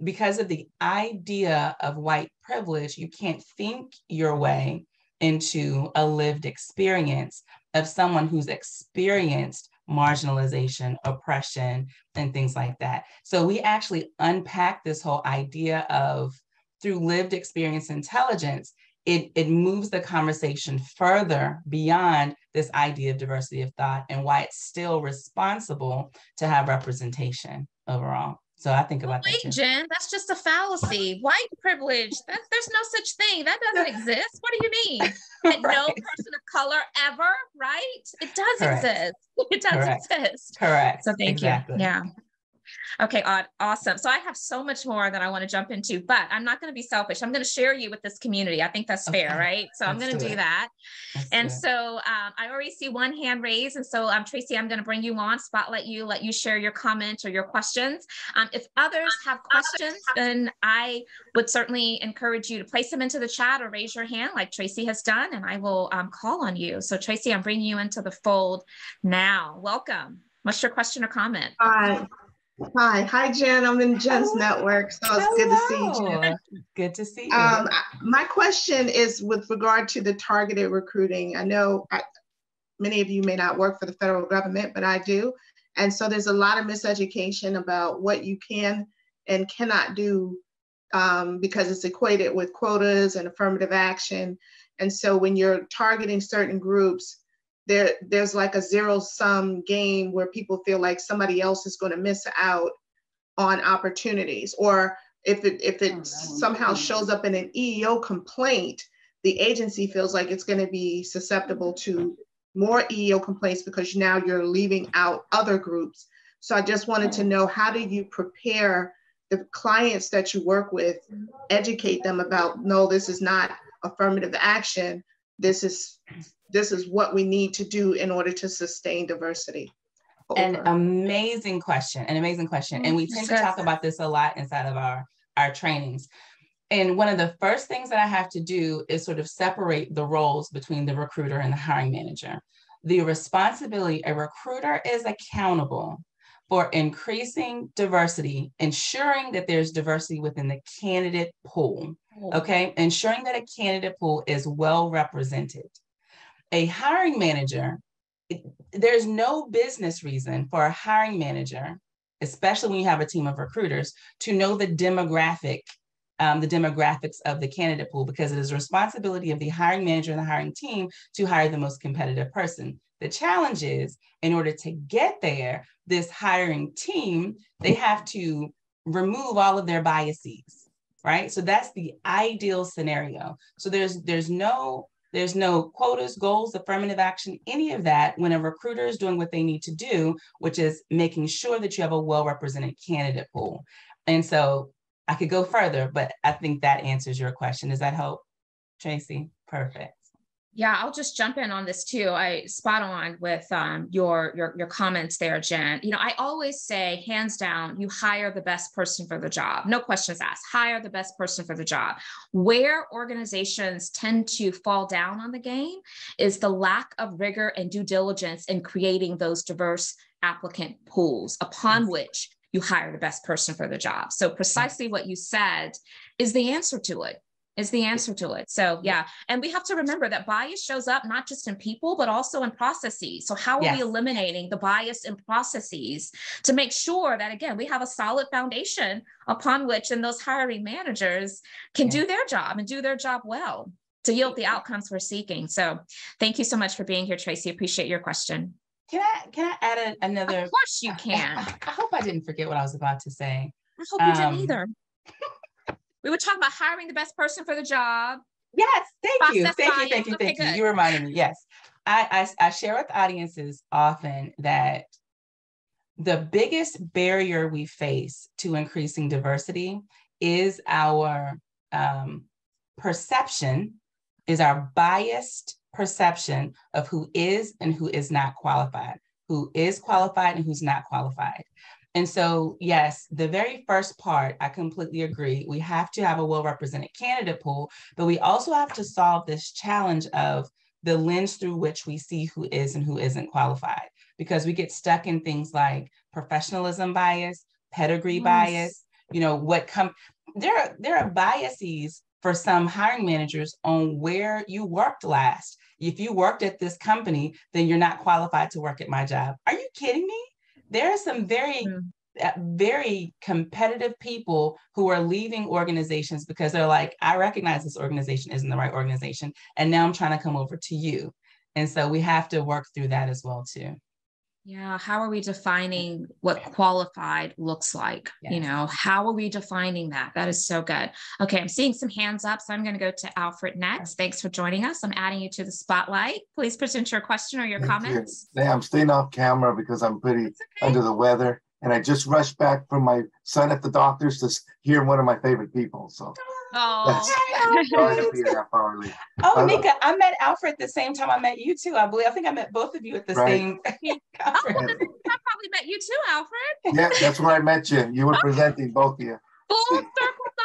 Because of the idea of white privilege, you can't think your way into a lived experience of someone who's experienced marginalization, oppression, and things like that. So we actually unpack this whole idea of, through lived experience intelligence, it moves the conversation further beyond this idea of diversity of thought and why it's still responsible to have representation overall. So I think about that too.
Jenn, that's just a fallacy. White privilege, there's no such thing. That doesn't exist. What do you mean? Right. No person of color ever, right? It does exist. It does exist.
Correct.
So thank you. Yeah. Okay, awesome. So I have so much more that I want to jump into, but I'm not going to be selfish. I'm going to share you with this community. I think that's fair, right? So I'm going to do that. So I already see one hand raised. And so Tracy, I'm going to bring you on, spotlight you, let you share your comments or your questions. If others have questions, then I would certainly encourage you to place them into the chat or raise your hand like Tracy has done, and I will call on you. So Tracy, I'm bringing you into the fold now. Welcome. What's your question or comment?
Hi, Jenn. I'm in Jenn's network, so it's good to see you, Jenn.
Good to see you.
My question is with regard to the targeted recruiting. I know many of you may not work for the federal government, but I do. And so there's a lot of miseducation about what you can and cannot do because it's equated with quotas and affirmative action. And so when you're targeting certain groups, there's like a zero-sum game where people feel like somebody else is going to miss out on opportunities. Or if it somehow shows up in an EEO complaint, the agency feels like it's going to be susceptible to more EEO complaints because now you're leaving out other groups. So I just wanted to know, how do you prepare the clients that you work with, educate them about, no, this is not affirmative action. This is what we need to do in order to sustain diversity.
An amazing question. And we tend to talk about this a lot inside of our trainings. And one of the first things that I have to do is sort of separate the roles between the recruiter and the hiring manager. The responsibility, a recruiter is accountable for increasing diversity, ensuring that there's diversity within the candidate pool, okay? Ensuring that a candidate pool is well represented. A hiring manager, there's no business reason for a hiring manager, especially when you have a team of recruiters, to know the demographics of the candidate pool, because it is the responsibility of the hiring manager and the hiring team to hire the most competitive person. The challenge is, in order to get there, this hiring team, they have to remove all of their biases, right? So that's the ideal scenario. So there's no quotas, goals, affirmative action, any of that when a recruiter is doing what they need to do, which is making sure that you have a well-represented candidate pool. And so I could go further, but I think that answers your question. Does that help, Tracy? Perfect.
Yeah, I'll just jump in on this too. I spot on with your comments there, Jenn. You know, I always say, hands down, you hire the best person for the job. No questions asked. Hire the best person for the job. Where organizations tend to fall down on the game is the lack of rigor and due diligence in creating those diverse applicant pools upon which you hire the best person for the job. So precisely what you said is the answer to it. is the answer to it. So yeah. And we have to remember that bias shows up not just in people, but also in processes. So how are we eliminating the bias in processes to make sure that, again, we have a solid foundation upon which and those hiring managers can do their job and do their job well to yield the outcomes we're seeking. So thank you so much for being here, Tracy. Appreciate your question.
Can I add another?
Of course you can.
I hope I didn't forget what I was about to say.
I hope you didn't either. We were talking about hiring the best person for the job.
Yes, thank you.
Okay,
You reminded me. Yes, I share with audiences often that the biggest barrier we face to increasing diversity is our perception, is our biased perception of who is and who is not qualified, who is qualified and who's not qualified. And so, yes, the very first part, I completely agree. We have to have a well-represented candidate pool, but we also have to solve this challenge of the lens through which we see who is and who isn't qualified, because we get stuck in things like professionalism bias, pedigree bias, there are biases for some hiring managers on where you worked last. If you worked at this company, then you're not qualified to work at my job. Are you kidding me? There are some very competitive people who are leaving organizations because they're like, I recognize this organization isn't the right organization, and now I'm trying to come over to you. And so we have to work through that as well too.
Yeah. How are we defining what qualified looks like? Yes. How are we defining that? That is so good. Okay. I'm seeing some hands up. So I'm going to go to Alfred next. Thanks for joining us. I'm adding you to the spotlight. Please present your question or your comments.
Yeah, I'm staying off camera because I'm pretty under the weather. And I just rushed back from my son at the doctor's to hear one of my favorite people. So sorry to be half hour late.
Nika, I met Alfred at the same time I met you too, I believe. I think I met both of you at the same conference.
I probably met you too, Alfred.
Yeah, that's where I met you. You were presenting, both of you.
Full circle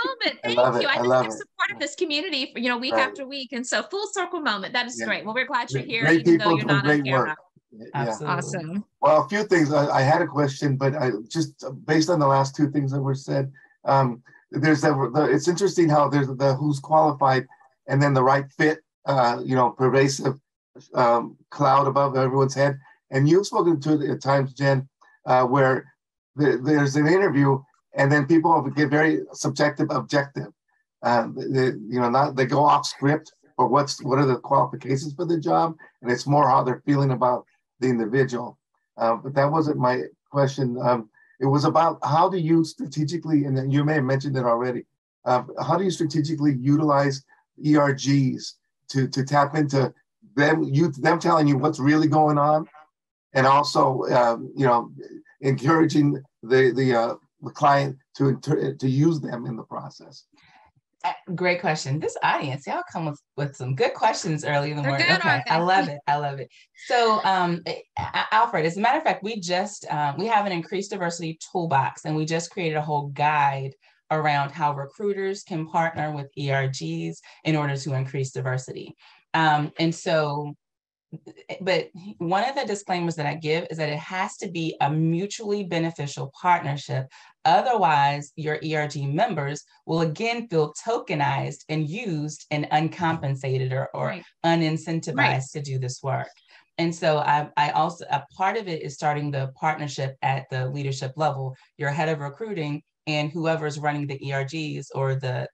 moment. Thank you. I just have supported this community for, week after week. And so full circle moment. That is great. Well, we're glad you're here,
great
even
people
though you're not on camera.
Absolutely.
Awesome.
Well, a few things. I had a question, but I just based on the last two things that were said, it's interesting how there's the who's qualified and then the right fit, pervasive cloud above everyone's head. And you've spoken to it at times, Jenn, where there's an interview and then people get very subjective, objective. They go off script or what are the qualifications for the job, and it's more how they're feeling about the individual. But that wasn't my question. It was about how do you strategically, and you may have mentioned it already, how do you strategically utilize ERGs to tap into them telling you what's really going on, and also encouraging the client to use them in the process?
Great question. This audience, y'all come with some good questions early in the morning. Okay, I love it. So, Alfred, as a matter of fact, we have an increased diversity toolbox, and we just created a whole guide around how recruiters can partner with ERGs in order to increase diversity. But one of the disclaimers that I give is that it has to be a mutually beneficial partnership. Otherwise, your ERG members will again feel tokenized and used and uncompensated or unincentivized to do this work. And so I also, a part of it is starting the partnership at the leadership level. Your head of recruiting and whoever's running the ERGs or the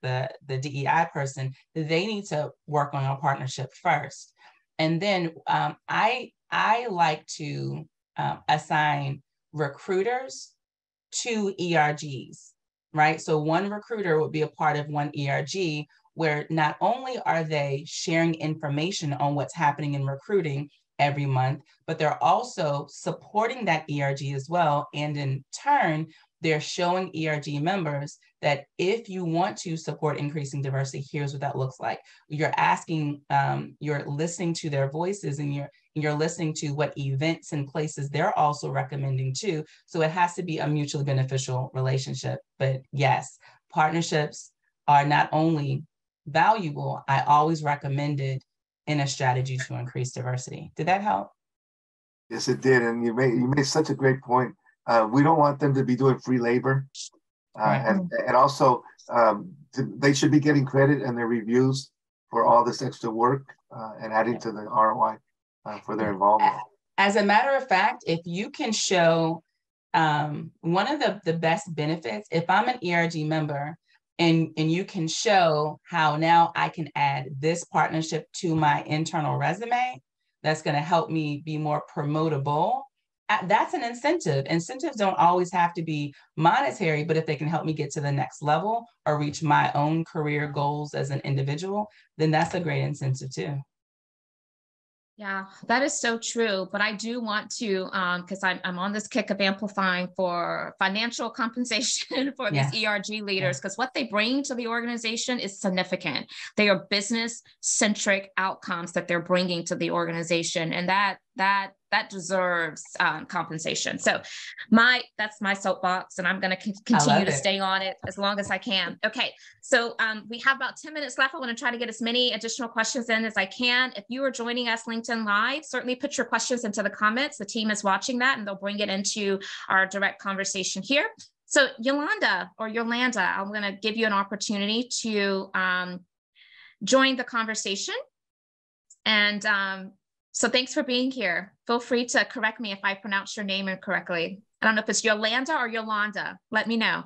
DEI person, they need to work on a partnership first. And then I like to assign recruiters to ERGs, right? So one recruiter would be a part of one ERG, where not only are they sharing information on what's happening in recruiting every month, but they're also supporting that ERG as well. And in turn, they're showing ERG members that if you want to support increasing diversity, here's what that looks like. You're asking, you're listening to their voices, and you're listening to what events and places they're also recommending too. So it has to be a mutually beneficial relationship. But yes, partnerships are not only valuable, I always recommend it in a strategy to increase diversity. Did that help?
Yes, it did. And you made such a great point. We don't want them to be doing free labor. And also they should be getting credit in their reviews for all this extra work and adding to the ROI for their involvement.
As a matter of fact, if you can show one of the best benefits, if I'm an ERG member and you can show how now I can add this partnership to my internal resume, that's going to help me be more promotable. That's an incentive. Incentives don't always have to be monetary, but if they can help me get to the next level or reach my own career goals as an individual, then that's a great incentive too.
Yeah, that is so true. But I do want to, because I'm on this kick of amplifying for financial compensation for these ERG leaders, because what they bring to the organization is significant. They are business-centric outcomes that they're bringing to the organization, and that deserves compensation. So that's my soapbox, and I'm going to continue to stay on it as long as I can. Okay, so we have about 10 minutes left. I want to try to get as many additional questions in as I can. If you are joining us LinkedIn Live, certainly put your questions into the comments. The team is watching that, and they'll bring it into our direct conversation here. So Yolanda, I'm going to give you an opportunity to join the conversation. And so thanks for being here. Feel free to correct me if I pronounce your name incorrectly. I don't know if it's Yolanda or Yolanda. Let me know.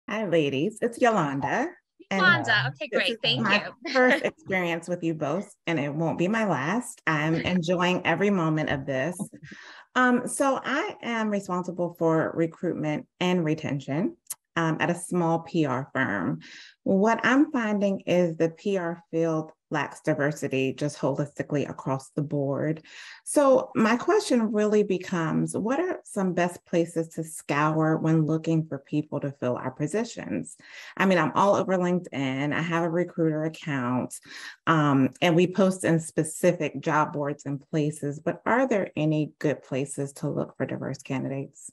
Hi, ladies. It's Yolanda.
Yolanda. Okay, great. Thank you.
My first experience with you both, and it won't be my last. I'm enjoying every moment of this. So I am responsible for recruitment and retention at a small PR firm. What I'm finding is the PR field lacks diversity just holistically across the board. So my question really becomes, what are some best places to scour when looking for people to fill our positions? I mean, I'm all over LinkedIn. I have a recruiter account, and we post in specific job boards and places, but are there any good places to look for diverse candidates?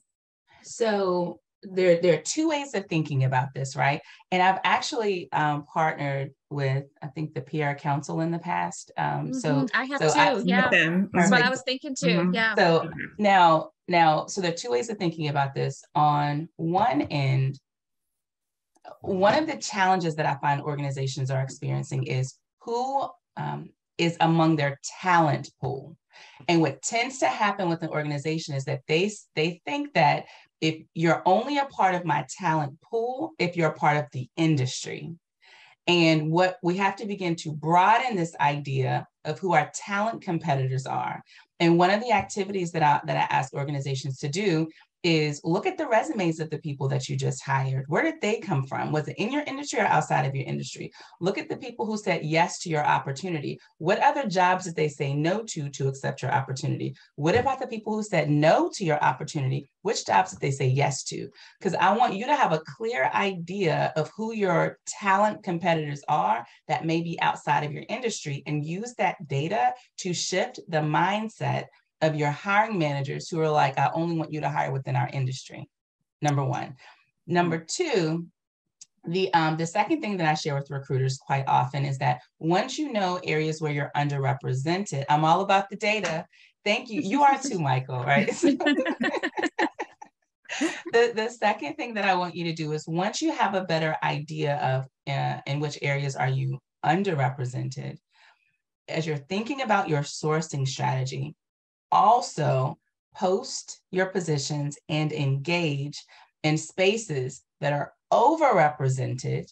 So there are two ways of thinking about this, right? And I've actually partnered with, I think, the PR Council in the past. So
I have too. That's what I was thinking too. Yeah.
So now, so there are two ways of thinking about this. On one end, one of the challenges that I find organizations are experiencing is who is among their talent pool. And what tends to happen with an organization is that they think that if you're only a part of my talent pool, if you're a part of the industry. And what we have to begin to broaden this idea of who our talent competitors are. And one of the activities that I ask organizations to do is look at the resumes of the people that you just hired. Where did they come from? Was it in your industry or outside of your industry? Look at the people who said yes to your opportunity. What other jobs did they say no to accept your opportunity? What about the people who said no to your opportunity? Which jobs did they say yes to? Because I want you to have a clear idea of who your talent competitors are that may be outside of your industry, and use that data to shift the mindset of your hiring managers who are like, I only want you to hire within our industry. Number one. Number two, the second thing that I share with recruiters quite often is that once you know areas where you're underrepresented, I'm all about the data. Thank you. You are too, Michael, right? The second thing that I want you to do is once you have a better idea of in which areas are you underrepresented, as you're thinking about your sourcing strategy, also post your positions and engage in spaces that are overrepresented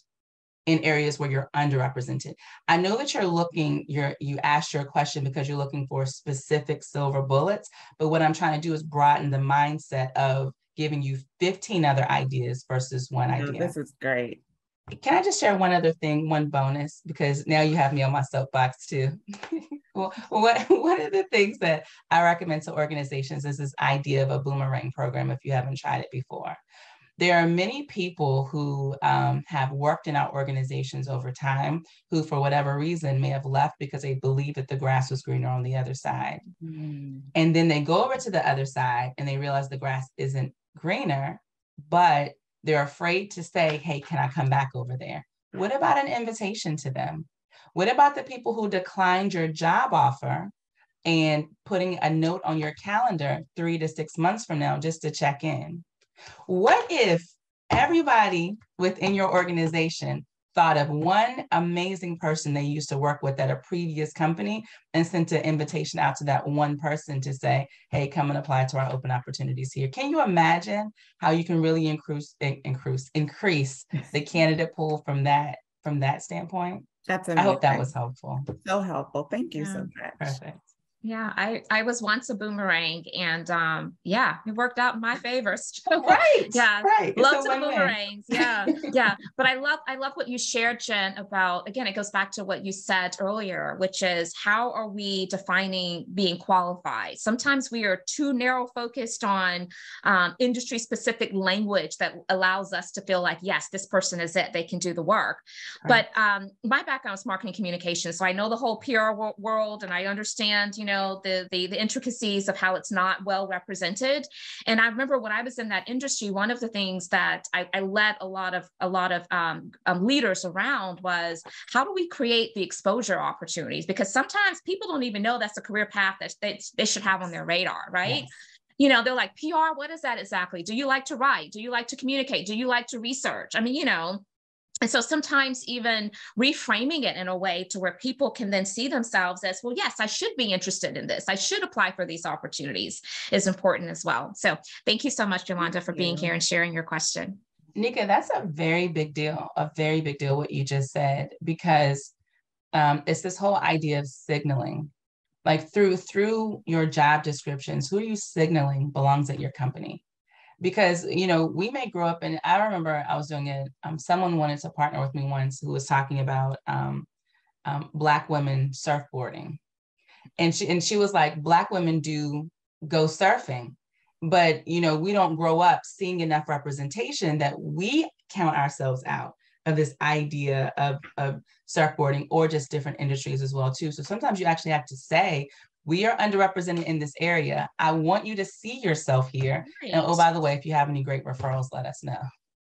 in areas where you're underrepresented. I know that you asked your question because you're looking for specific silver bullets, but what I'm trying to do is broaden the mindset of giving you 15 other ideas versus one idea.
This is great.
Can I just share one other thing, one bonus, because now you have me on my soapbox too. Well, one of the things that I recommend to organizations is this idea of a boomerang program if you haven't tried it before. There are many people who have worked in our organizations over time who, for whatever reason, may have left because they believe that the grass was greener on the other side. And then they go over to the other side and they realize the grass isn't greener, but they're afraid to say, hey, can I come back over there? What about an invitation to them? What about the people who declined your job offer and putting a note on your calendar 3 to 6 months from now just to check in? What if everybody within your organization thought of one amazing person they used to work with at a previous company and sent an invitation out to that one person to say, hey, come and apply to our open opportunities here? Can you imagine how you can really increase the candidate pool from that standpoint?
That's
amazing. I hope that was helpful.
So helpful. Thank you so much.
Perfect.
Yeah, I was once a boomerang, and it worked out in my favor.
Right.
Yeah,
right.
Lots of boomerangs. Yeah, yeah. But I love what you shared, Jenn, about, again, it goes back to what you said earlier, which is how are we defining being qualified? Sometimes we are too narrow focused on industry specific language that allows us to feel like, yes, this person is it, they can do the work. Right. But my background is marketing communications, so I know the whole PR world, and I understand, the intricacies of how it's not well represented. And I remember when I was in that industry, one of the ththings that I led a lot of leaders around was, how do we create the exposure opportunities? Because sometimes people don't even know that's a career path that they should have on their radar, right? Yes. They're like, PR, what is that exactly? Do you like to write? Do you like to communicate? Do you like to research? I mean, and so sometimes even reframing it in a way to where people can then see themselves as, well, yes, I should be interested in this. I should apply for these opportunities is important as well. So thank you so much, Yolanda, for being here and sharing your question.
Nika, that's a very big deal what you just said, because it's this whole idea of signaling. Like through your job descriptions, who are you signaling belongs at your company? Because, we may grow up, and I remember I was doing it. Someone wanted to partner with me once who was talking about Black women surfboarding. And she was like, Black women do go surfing, but, we don't grow up seeing enough representation that we count ourselves out of this idea of surfboarding, or just different industries as well, too. So sometimes you actually have to say, we are underrepresented in this area. I want you to see yourself here. Right. And oh, by the way, if you have any great referrals, let us know.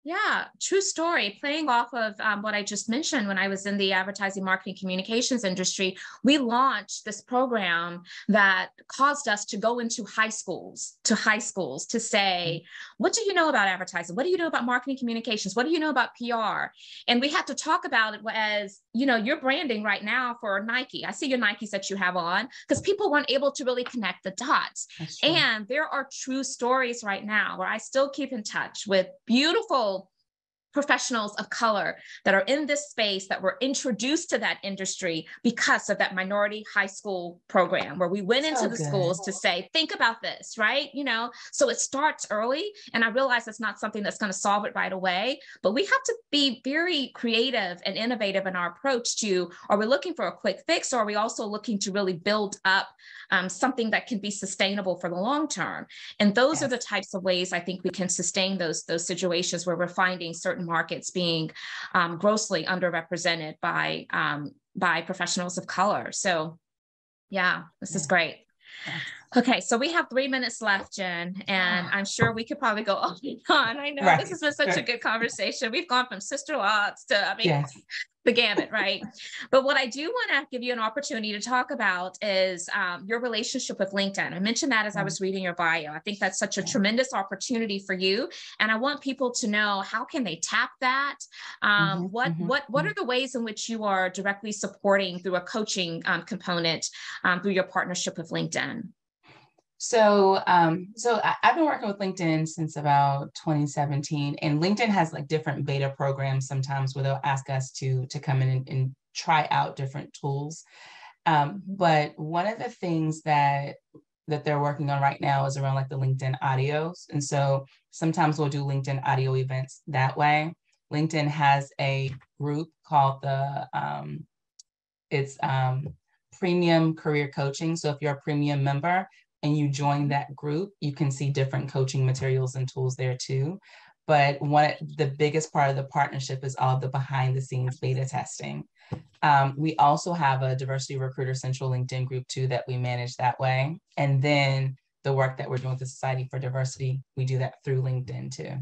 Yeah, true story. Playing off of what I just mentioned, when I was in the advertising, marketing, communications industry, we launched this program that caused us to go into high schools to say, what do you know about advertising? What do you know about marketing, communications? What do you know about PR? And we had to talk about it as, you're branding right now for Nike. I see your Nikes that you have on, because people weren't able to really connect the dots. And there are true stories right now where I still keep in touch with beautiful professionals of color that are in this space that were introduced to that industry because of that minority high school program, where we went into the schools to say, think about this, right? So it starts early, and I realize it's not something that's going to solve it right away, but we have to be very creative and innovative in our approach to, are we looking for a quick fix, or are we also looking to really build up something that can be sustainable for the long term? And those are the types of ways I think we can sustain those situations where we're finding certain markets being grossly underrepresented by professionals of color. So yeah, this is great. Okay, so we have 3 minutes left, Jenn, and I'm sure we could probably go on and on. I know this has been such a good conversation. We've gone from sister-in-laws to, the gamut, right? But what I do want to give you an opportunity to talk about is your relationship with LinkedIn. I mentioned that as I was reading your bio. I think that's such a tremendous opportunity for you. And I want people to know, how can they tap that? What are the ways in which you are directly supporting through a coaching component through your partnership with LinkedIn?
So I've been working with LinkedIn since about 2017, and LinkedIn has like different beta programs sometimes where they'll ask us to come in and try out different tools. But one of the things that they're working on right now is around like the LinkedIn audios. And so sometimes we'll do LinkedIn audio events that way. LinkedIn has a group called it's Premium Career Coaching. So if you're a premium member and you join that group, you can see different coaching materials and tools there too. But the biggest part of the partnership is all the behind the scenes beta testing. We also have a Diversity Recruiter Central LinkedIn group too that we manage that way. And then the work that we're doing with the Society for Diversity, we do that through LinkedIn too.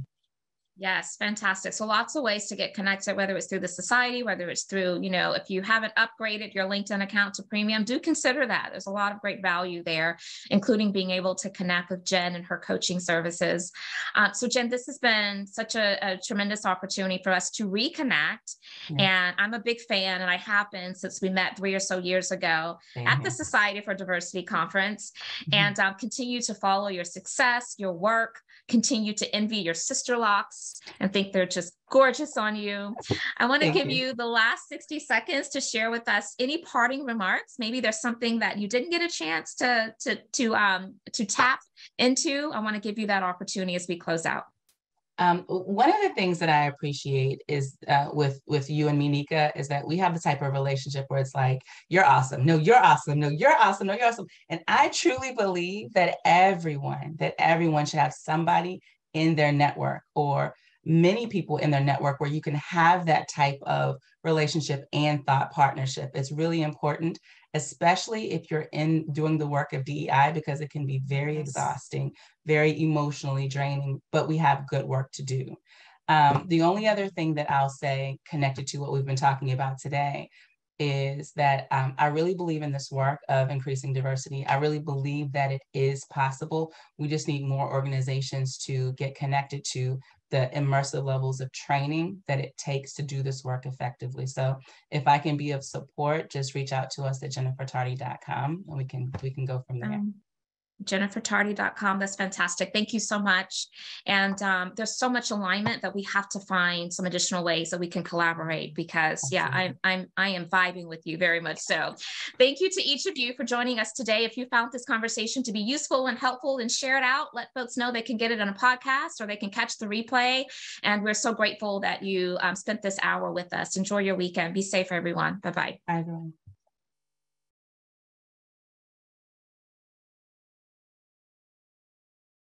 Yes, fantastic. So lots of ways to get connected, whether it's through the society, whether it's through, if you haven't upgraded your LinkedIn account to premium, do consider that. There's a lot of great value there, including being able to connect with Jenn and her coaching services. So Jenn, this has been such a tremendous opportunity for us to reconnect. And I'm a big fan, and I have been since we met 3 or so years ago at the Society for Diversity Conference, and continue to follow your success, your work, continue to envy your sister locks and think they're just gorgeous on you. I want to give you the last 60 seconds to share with us any parting remarks. Maybe there's something that you didn't get a chance to tap into. I want to give you that opportunity as we close out.
One of the things that I appreciate is with you and me, Nika, is that we have the type of relationship where it's like, you're awesome. No, you're awesome. No, you're awesome. No, you're awesome. And I truly believe that everyone should have somebody in their network, or many people in their network, where you can have that type of relationship and thought partnership. It's really important, especially if you're doing the work of DEI, because it can be very exhausting, very emotionally draining, but we have good work to do. The only other thing that I'll say connected to what we've been talking about today is that I really believe in this work of increasing diversity. I really believe that it is possible. We just need more organizations to get connected to the immersive levels of training that it takes to do this work effectively. So if I can be of support, just reach out to us at jennifertardy.com, and we can go from there.
jennifertardy.com. That's fantastic. Thank you so much. And there's so much alignment that we have to find some additional ways that we can collaborate, because I am vibing with you very much so. Thank you to each of you for joining us today. If you found this conversation to be useful and helpful, and share it out, let folks know they can get it on a podcast or they can catch the replay. And we're so grateful that you spent this hour with us. Enjoy your weekend. Be safe, everyone. Bye-bye.
Bye, everyone.